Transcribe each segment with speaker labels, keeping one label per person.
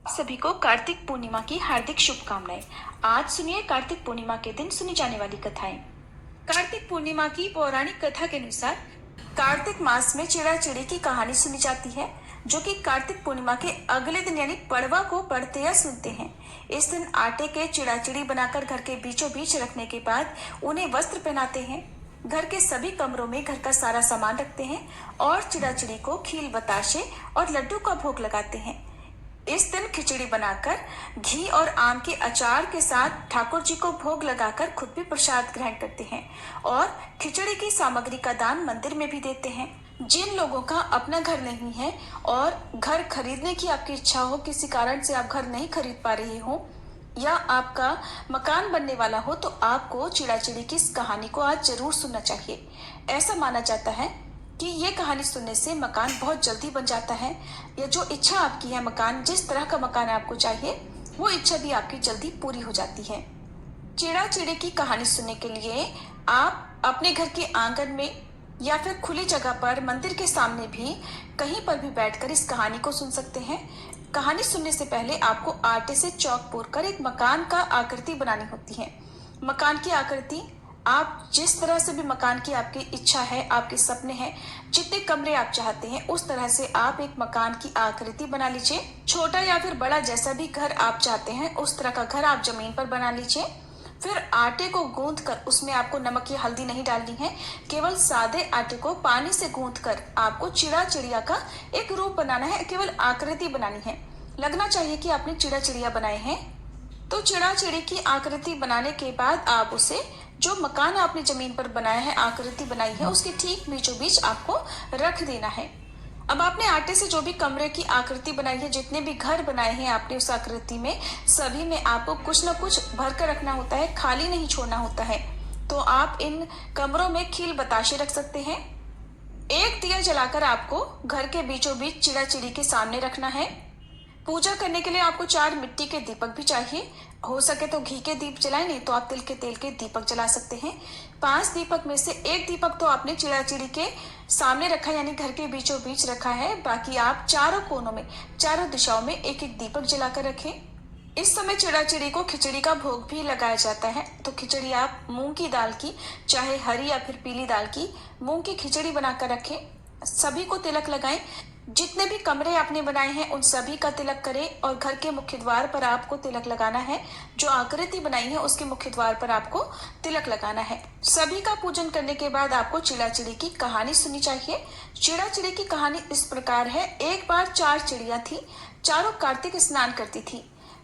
Speaker 1: सभी को कार्तिक पूर्णिमा की हार्दिक शुभकामनाएं। आज सुनिए कार्तिक पूर्णिमा के दिन सुनी जाने वाली कथाएं। कार्तिक पूर्णिमा की पौराणिक कथा के अनुसार कार्तिक मास में चिड़ा चिड़ी की कहानी सुनी जाती है, जो कि कार्तिक पूर्णिमा के अगले दिन यानी पड़वा को पढ़ते या सुनते हैं। इस दिन आटे के चिड़ा चिड़ी बनाकर घर के बीचों बीच रखने के बाद उन्हें वस्त्र पहनाते हैं। घर के सभी कमरों में घर का सारा सामान रखते हैं और चिड़ा चिड़ी को खील बताशे और लड्डू का भोग लगाते हैं। इस दिन खिचड़ी बनाकर घी और आम के अचार के साथ ठाकुर जी को भोग लगाकर खुद भी प्रसाद ग्रहण करते हैं और खिचड़ी की सामग्री का दान मंदिर में भी देते हैं। जिन लोगों का अपना घर नहीं है और घर खरीदने की आपकी इच्छा हो, किसी कारण से आप घर नहीं खरीद पा रहे हो या आपका मकान बनने वाला हो, तो आपको चिड़ा चिड़ी की इस कहानी को आज जरूर सुनना चाहिए। ऐसा माना जाता है कि ये कहानी सुनने से मकान बहुत जल्दी बन जाता है, या जो इच्छा आपकी है, मकान जिस तरह का मकान आपको चाहिए, वो इच्छा भी आपकी जल्दी पूरी हो जाती है। चिड़ा चिड़ी की कहानी सुनने के लिए आप अपने घर के आंगन में या फिर खुली जगह पर मंदिर के सामने भी कहीं पर भी बैठकर इस कहानी को सुन सकते हैं। कहानी सुनने से पहले आपको आटे से चौक पूर कर एक मकान का आकृति बनानी होती है। मकान की आकृति आप जिस तरह से भी मकान की आपकी इच्छा है, आपके सपने हैं, जितने कमरे आप चाहते हैं, उस तरह से आप एक मकान की आकृति बना लीजिए। छोटा या फिर बड़ा जैसा भी घर आप चाहते हैं, उस तरह का घर आप जमीन पर बना लीजिए। फिर आटे को गूंथ कर उसमें आपको नमक या हल्दी नहीं डालनी है, केवल सादे आटे को पानी से गूंथ कर आपको चिड़ा चिड़िया का एक रूप बनाना है, केवल आकृति बनानी है। लगना चाहिए कि आपने चिड़ा चिड़िया बनाए हैं। तो चिड़ा चिड़ी की आकृति बनाने के बाद आप उसे, जो मकान आपने जमीन पर बनाया है, आकृति बनाई है, उसके ठीक बीचों बीच आपको रख देना है। अब आपने आटे से जो भी कमरे की आकृति बनाई है, जितने भी घर बनाए हैं आपने उस आकृति में, सभी में आपको कुछ न कुछ भर कर रखना होता है, खाली नहीं छोड़ना होता है। तो आप इन कमरों में खील बताशे रख सकते हैं। एक दिया जलाकर आपको घर के बीचों बीच चिड़ा चिड़ी के सामने रखना है। पूजा करने के लिए आपको 4 मिट्टी के दीपक भी चाहिए। हो सके तो घी के दीप जलाएं, नहीं तो आप तिल के तेल के दीपक जला सकते हैं। 5 दीपक में से एक दीपक तो आपने चिड़ा चिड़ी के सामने रखा, यानी घर के बीचों बीच रखा है। बाकी आप चारों कोनों में, चारों दिशाओं में एक एक दीपक जलाकर रखें। इस समय चिड़ा चिड़ी को खिचड़ी का भोग भी लगाया जाता है। तो खिचड़ी आप मूंग की दाल की, चाहे हरी या फिर पीली दाल की, मूंग की खिचड़ी बनाकर रखें। सभी को तिलक लगाएं। जितने भी कमरे आपने बनाए हैं उन सभी का तिलक करें और घर के मुख्य द्वार पर आपको तिलक लगाना है। जो आकृति बनाई है उसके मुख्य द्वार पर आपको तिलक लगाना है। सभी का पूजन करने के बाद आपको चिड़ा चिड़ी की कहानी सुननी चाहिए। चिड़ा चिड़ी की कहानी इस प्रकार है। एक बार 4 चिड़िया थी, चारों कार्तिक स्नान करती थी।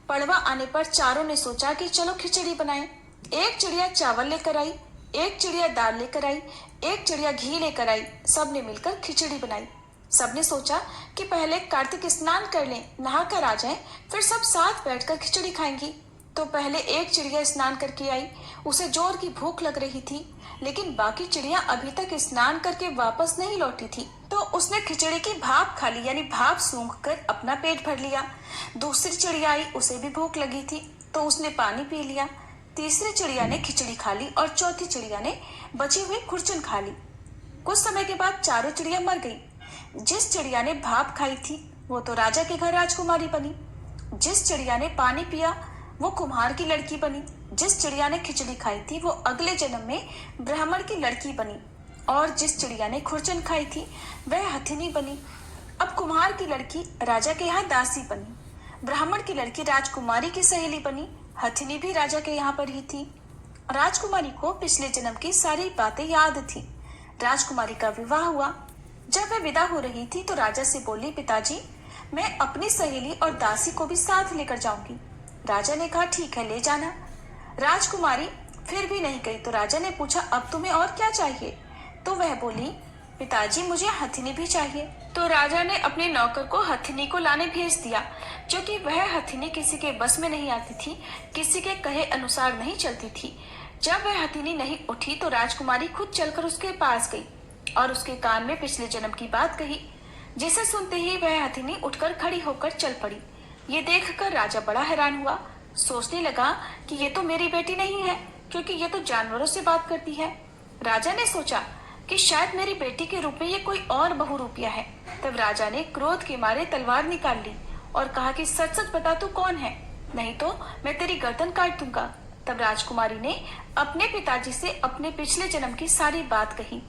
Speaker 1: पड़वा आने पर चारों ने सोचा कि चलो खिचड़ी बनाएं। एक चिड़िया चावल लेकर आई, एक चिड़िया दाल लेकर आई, एक चिड़िया घी लेकर आई। सबने मिलकर खिचड़ी बनाई। सबने सोचा कि पहले कार्तिक स्नान कर लें, नहा कर आ जाएं, फिर सब साथ बैठकर खिचड़ी खाएंगी। तो पहले एक चिड़िया स्नान करके आई। उसे जोर की भूख लग रही थी, लेकिन बाकी चिड़िया अभी तक स्नान करके वापस नहीं लौटी थी। तो उसने खिचड़ी की भाप खा ली, यानी भाप सूंघ कर अपना पेट भर लिया। दूसरी चिड़िया आई, उसे भी भूख लगी थी, तो उसने पानी पी लिया। तीसरी चिड़िया ने खिचड़ी खा ली और चौथी चिड़िया ने बची हुई खुरचन खा ली। कुछ समय के बाद चारों चिड़िया मर गई। जिस चिड़िया ने भाप खाई थी वो तो राजा के घर राजकुमारी बनी। जिस चिड़िया ने पानी पिया वो कुम्हार की लड़की बनी। जिस चिड़िया ने खिचड़ी खाई थी वो अगले जन्म में ब्राह्मण की लड़की बनी। और जिस चिड़िया ने खुरचन खाई थी वह हथिनी बनी। अब कुम्हार की लड़की राजा के यहाँ दासी बनी, ब्राह्मण की लड़की राजकुमारी की सहेली बनी, हथिनी भी राजा के यहाँ पर ही थी। राजकुमारी को पिछले जन्म की सारी बातें याद थी। राजकुमारी का विवाह हुआ। जब वह विदा हो रही थी तो राजा से बोली, पिताजी, मैं अपनी सहेली और दासी को भी साथ लेकर जाऊंगी। राजा ने कहा, ठीक है, ले जाना। राजकुमारी फिर भी नहीं गई तो राजा ने पूछा, अब तुम्हें और क्या चाहिए? तो वह बोली, पिताजी, मुझे हथिनी भी चाहिए। तो राजा ने अपने नौकर को हथिनी को लाने भेज दिया, क्योंकि वह हथिनी किसी के बस में नहीं आती थी, किसी के कहे अनुसार नहीं चलती थी। जब वह हथिनी नहीं उठी तो राजकुमारी खुद चलकर उसके पास गई और उसके कान में पिछले जन्म की बात कही, जिसे सुनते ही वह हथिनी उठकर खड़ी होकर चल पड़ी। ये देखकर राजा बड़ा हैरान हुआ। सोचने लगा कि ये तो मेरी बेटी नहीं है, क्योंकि ये तो जानवरों से बात करती है। राजा ने सोचा कि शायद मेरी बेटी के रूप में ये कोई और बहुरूपिया है। तब राजा ने क्रोध के मारे तलवार निकाल ली और कहा कि सच सच बता तू कौन है, नहीं तो मैं तेरी गर्दन काट दूंगा। तब राजकुमारी ने अपने पिताजी से अपने पिछले जन्म की सारी बात कही।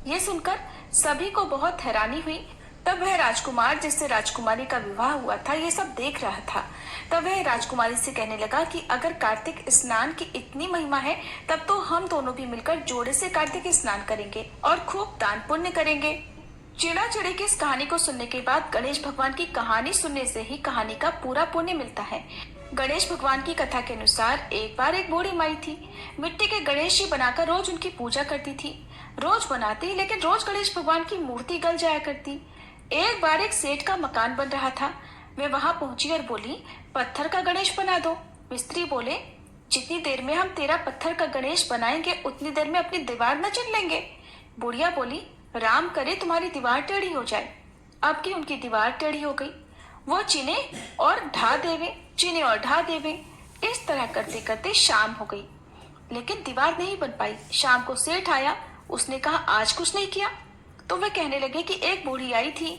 Speaker 1: ये सुनकर सभी को बहुत हैरानी हुई। तब वह राजकुमार जिससे राजकुमारी का विवाह हुआ था ये सब देख रहा था। तब वह राजकुमारी से कहने लगा कि अगर कार्तिक स्नान की इतनी महिमा है तब तो हम दोनों भी मिलकर जोड़े से कार्तिक स्नान करेंगे और खूब दान पुण्य करेंगे। चिड़ा चिड़ी की इस कहानी को सुनने के बाद गणेश भगवान की कहानी सुनने से ही कहानी का पूरा पुण्य मिलता है। गणेश भगवान की कथा के अनुसार एक बार एक बूढ़ी माई थी। मिट्टी के गणेश जी बनाकर रोज उनकी पूजा करती थी। रोज बनाती लेकिन रोज गणेश भगवान की मूर्ति गल जाया करती। एक बार एक सेठ का मकान बन रहा था। वे वहां पहुंची और बोली, पत्थर का गणेश बना दो। मिस्त्री बोले, जितनी देर में हम तेरा पत्थर का गणेश बनाएंगे उतनी देर में अपनी दीवार न चिन लेंगे। बुढ़िया बोली, राम करे तुम्हारी दीवार टेढ़ी हो जाए। अब की उनकी दीवार टेढ़ी हो गई। वो चिने और ढा देवे, चिने और ढा देवे। इस तरह करते करते शाम हो गई लेकिन दीवार नहीं बन पाई। शाम को सेठ आया। उसने कहा, आज कुछ नहीं किया? तो वे कहने लगे कि एक बूढ़ी आई थी,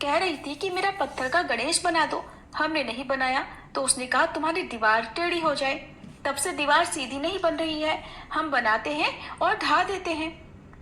Speaker 1: कह रही थी कि मेरा पत्थर का गणेश बना दो। हमने नहीं बनाया तो उसने कहा तुम्हारी दीवार टेढ़ी हो जाए। तब से दीवार सीधी नहीं बन रही है, हम बनाते हैं और ढा देते हैं।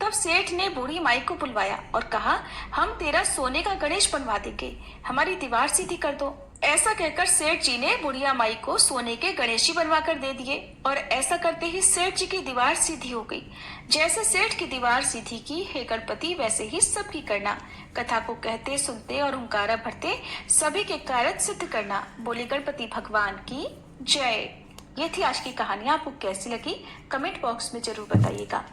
Speaker 1: तब सेठ ने बूढ़ी माई को बुलवाया और कहा, हम तेरा सोने का गणेश बनवा देंगे, हमारी दीवार सीधी कर दो। ऐसा कहकर सेठ जी ने बुढ़िया माई को सोने के गणेश जी बनवा कर दे दिए और ऐसा करते ही सेठ जी की दीवार सीधी हो गई। जैसे सेठ की दीवार सीधी की हे गणपति वैसे ही सबकी करना। कथा को कहते सुनते और हुंकारा भरते सभी के कार्य सिद्ध करना। बोले गणपति भगवान की जय। ये थी आज की कहानी। आपको कैसी लगी कमेंट बॉक्स में जरूर बताइएगा।